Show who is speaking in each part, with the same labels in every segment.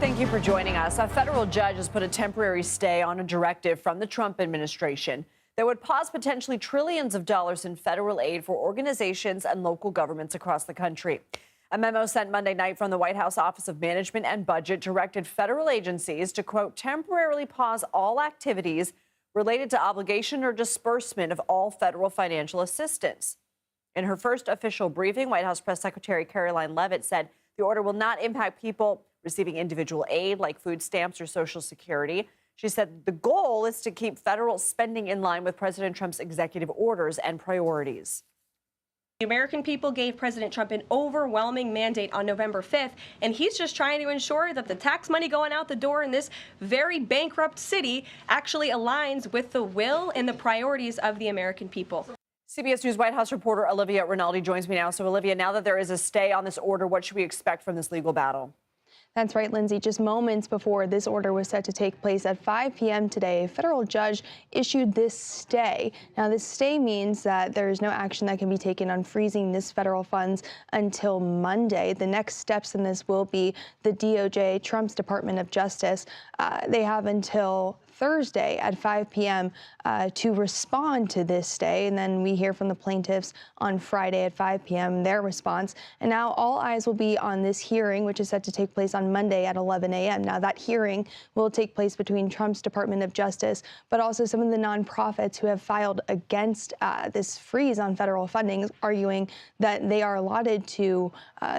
Speaker 1: Thank you for joining us. A federal judge has put a temporary stay on a directive from the Trump administration that would pause potentially trillions of dollars in federal aid for organizations and local governments across the country. A memo sent Monday night from the White House Office of Management and Budget directed federal agencies to, quote, temporarily pause all activities related to obligation or disbursement of all federal financial assistance. In her first official briefing, White House Press Secretary Karoline Leavitt said the order will not impact people receiving individual aid like food stamps or Social Security. She said the goal is to keep federal spending in line with President Trump's executive orders and priorities.
Speaker 2: The American people gave President Trump an overwhelming mandate on November 5th, and he's just trying to ensure that the tax money going out the door in this very bankrupt city actually aligns with the will and the priorities of the American people.
Speaker 1: CBS News White House reporter Olivia Rinaldi joins me now. So, Olivia, now that there is a stay on this order, what should we expect from this legal battle?
Speaker 3: That's right, Lindsay. Just moments before this order was set to take place at 5 p.m. today, a federal judge issued this stay. Now, this stay means that there is no action that can be taken on freezing this federal funds until Monday. The next steps in this will be the DOJ, Trump's Department of Justice. They have until Thursday at 5 p.m. To respond to this stay. And then we hear from the plaintiffs on Friday at 5 p.m. their response. And now all eyes will be on this hearing, which is set to take place on Monday at 11 a.m. Now, that hearing will take place between Trump's Department of Justice, but also some of the nonprofits who have filed against this freeze on federal funding, arguing that they are allotted to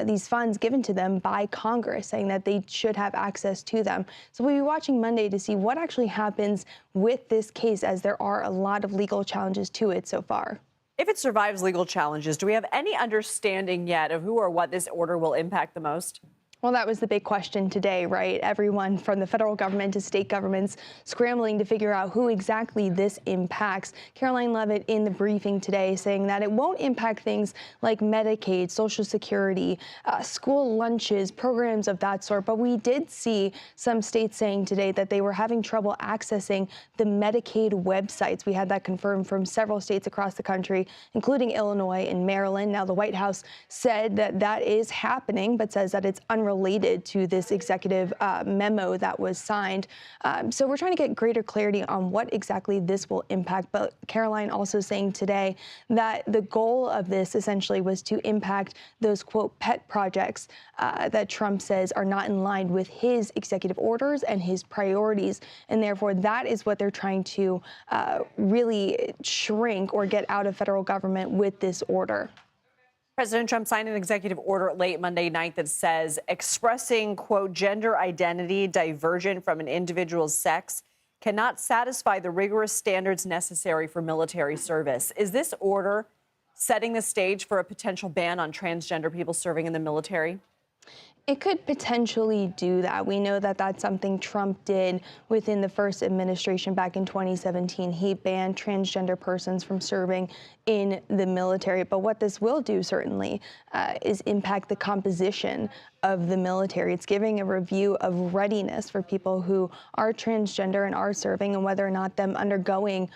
Speaker 3: these funds given to them by Congress, saying that they should have access to them. So we'll be watching Monday to see what actually happens with this case, as there are a lot of legal challenges to it so far.
Speaker 1: If it survives legal challenges, do we have any understanding yet of who or what this order will impact the most?
Speaker 3: Well, that was the big question today, right? Everyone from the federal government to state governments scrambling to figure out who exactly this impacts. Karoline Leavitt in the briefing today saying that it won't impact things like Medicaid, Social Security, school lunches, programs of that sort. But we did see some states saying today that they were having trouble accessing the Medicaid websites. We had that confirmed from several states across the country, including Illinois and Maryland. Now, the White House said that that is happening, but says that it's unrelated to this executive memo that was signed. So we're trying to get greater clarity on what exactly this will impact. But Karoline also saying today that the goal of this essentially was to impact those, quote, pet projects that Trump says are not in line with his executive orders and his priorities. And therefore, that is what they're trying to really shrink or get out of federal government with this order.
Speaker 1: President Trump signed an executive order late Monday night that says expressing, quote, gender identity divergent from an individual's sex cannot satisfy the rigorous standards necessary for military service. Is this order setting the stage for a potential ban on transgender people serving in the military?
Speaker 3: It could potentially do that. We know that that's something Trump did within the first administration back in 2017. He banned transgender persons from serving in the military. But what this will do, certainly, is impact the composition of the military. It's giving a review of readiness for people who are transgender and are serving, and whether or not them undergoing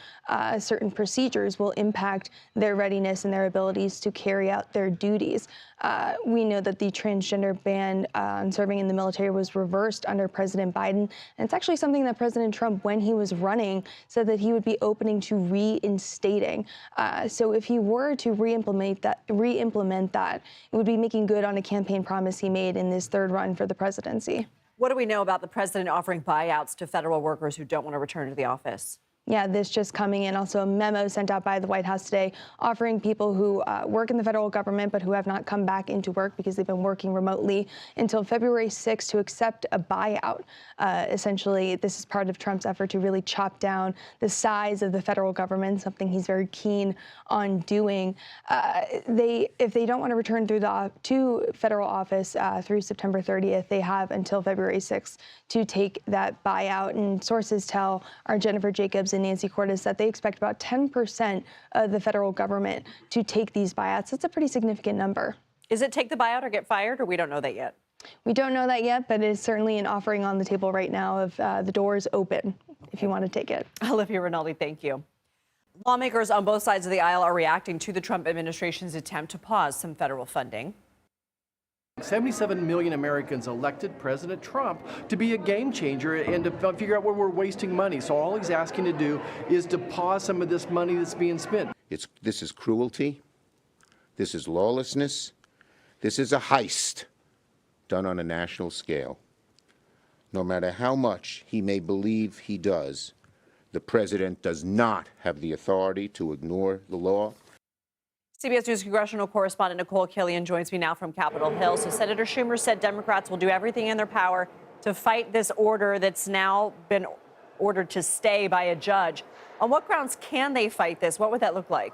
Speaker 3: certain procedures will impact their readiness and their abilities to carry out their duties. We know that the transgender ban on serving in the military was reversed under President Biden. And it's actually something that President Trump, when he was running, said that he would be opening to reinstating. So if he were to re-implement that, it would be making good on a campaign promise he made in this third run for the presidency.
Speaker 1: What do we know about the president offering buyouts to federal workers who don't want to return to the office?
Speaker 3: Yeah, this just coming in. Also, a memo sent out by the White House today offering people who work in the federal government but who have not come back into work because they've been working remotely until February 6th to accept a buyout. Essentially, this is part of Trump's effort to really chop down the size of the federal government, something he's very keen on doing. If they don't want to return to federal office through September 30th, they have until February 6th to take that buyout. And sources tell our Jennifer Jacobs and Nancy Cordes that they expect about 10% of the federal government to take these buyouts. That's a pretty significant number.
Speaker 1: Is it take the buyout or get fired, or we don't know that yet?
Speaker 3: We don't know that yet, but it is certainly an offering on the table right now of the doors open if you want to take it.
Speaker 1: Olivia Rinaldi, thank you. Lawmakers on both sides of the aisle are reacting to the Trump administration's attempt to pause some federal funding.
Speaker 4: 77 million Americans elected President Trump to be a game changer and to figure out where we're wasting money. So all he's asking to do is to pause some of this money that's being spent.
Speaker 5: This is cruelty. This is lawlessness. This is a heist done on a national scale. No matter how much he may believe he does, the president does not have the authority to ignore the law.
Speaker 1: CBS News congressional correspondent Nikole Killion joins me now from Capitol Hill. So Senator Schumer said Democrats will do everything in their power to fight this order that's now been ordered to stay by a judge. On what grounds can they fight this? What would that look like?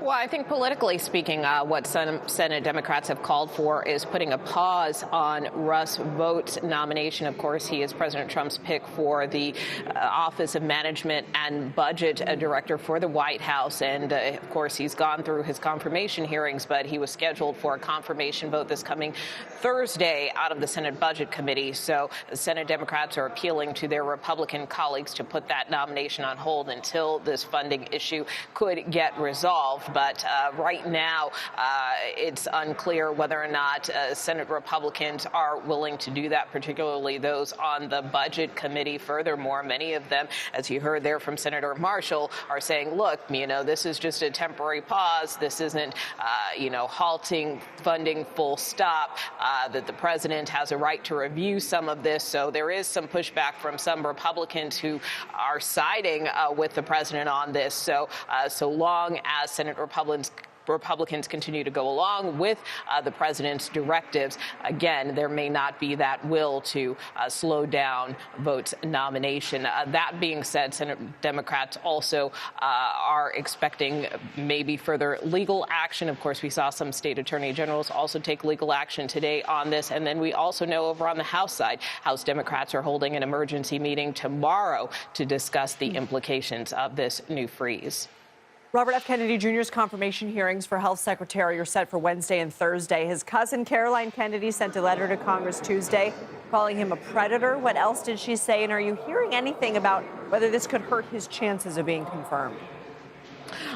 Speaker 6: Well, I think politically speaking, what Senate Democrats have called for is putting a pause on Russ Vought's nomination. Of course, he is President Trump's pick for the Office of Management and Budget Director for the White House. And, of course, he's gone through his confirmation hearings, but he was scheduled for a confirmation vote this coming Thursday out of the Senate Budget Committee. So the Senate Democrats are appealing to their Republican colleagues to put that nomination on hold until this funding issue could get resolved. But right now, it's unclear whether or not Senate Republicans are willing to do that, particularly those on the Budget Committee. Furthermore, many of them, as you heard there from Senator Marshall, are saying, look, this is just a temporary pause. This isn't, halting funding full stop, that the president has a right to review some of this. So there is some pushback from some Republicans who are siding with the president on this. So long as Senate Republicans continue to go along with the president's directives, again, there may not be that will to slow down Vought's nomination. That being said, Senate Democrats also are expecting maybe further legal action. Of course, we saw some state attorney generals also take legal action today on this. And then we also know over on the House side, House Democrats are holding an emergency meeting tomorrow to discuss the implications of this new freeze.
Speaker 1: Robert F. Kennedy Jr.'s confirmation hearings for Health Secretary are set for Wednesday and Thursday. His cousin, Caroline Kennedy, sent a letter to Congress Tuesday calling him a predator. What else did she say? And are you hearing anything about whether this could hurt his chances of being confirmed?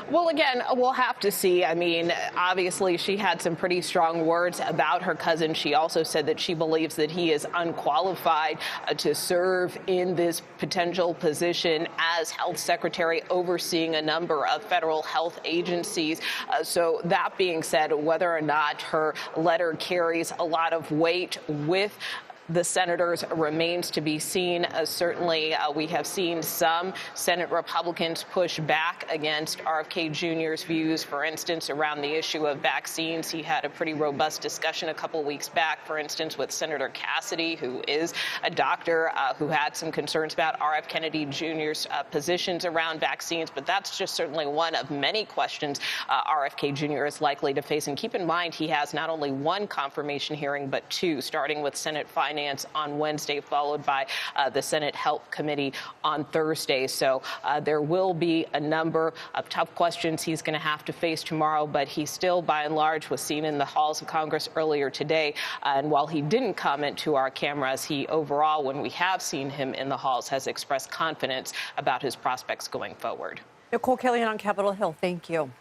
Speaker 6: Well, again, we'll have to see. Obviously, she had some pretty strong words about her cousin. She also said that she believes that he is unqualified to serve in this potential position as health secretary, overseeing a number of federal health agencies. So that being said, whether or not her letter carries a lot of weight with the senators remains to be seen. Certainly, we have seen some Senate Republicans push back against RFK Jr.'s views, for instance, around the issue of vaccines. He had a pretty robust discussion a couple weeks back, for instance, with Senator Cassidy, who is a doctor who had some concerns about RF Kennedy Jr.'s positions around vaccines. But that's just certainly one of many questions RFK Jr. is likely to face. And keep in mind, he has not only one confirmation hearing, but two, starting with Senate Finance on Wednesday, followed by the Senate Health Committee on Thursday. So there will be a number of tough questions he's going to have to face tomorrow, but he still, by and large, was seen in the halls of Congress earlier today. And while he didn't comment to our cameras, he overall, when we have seen him in the halls, has expressed confidence about his prospects going forward.
Speaker 1: Nikole Killion on Capitol Hill, thank you.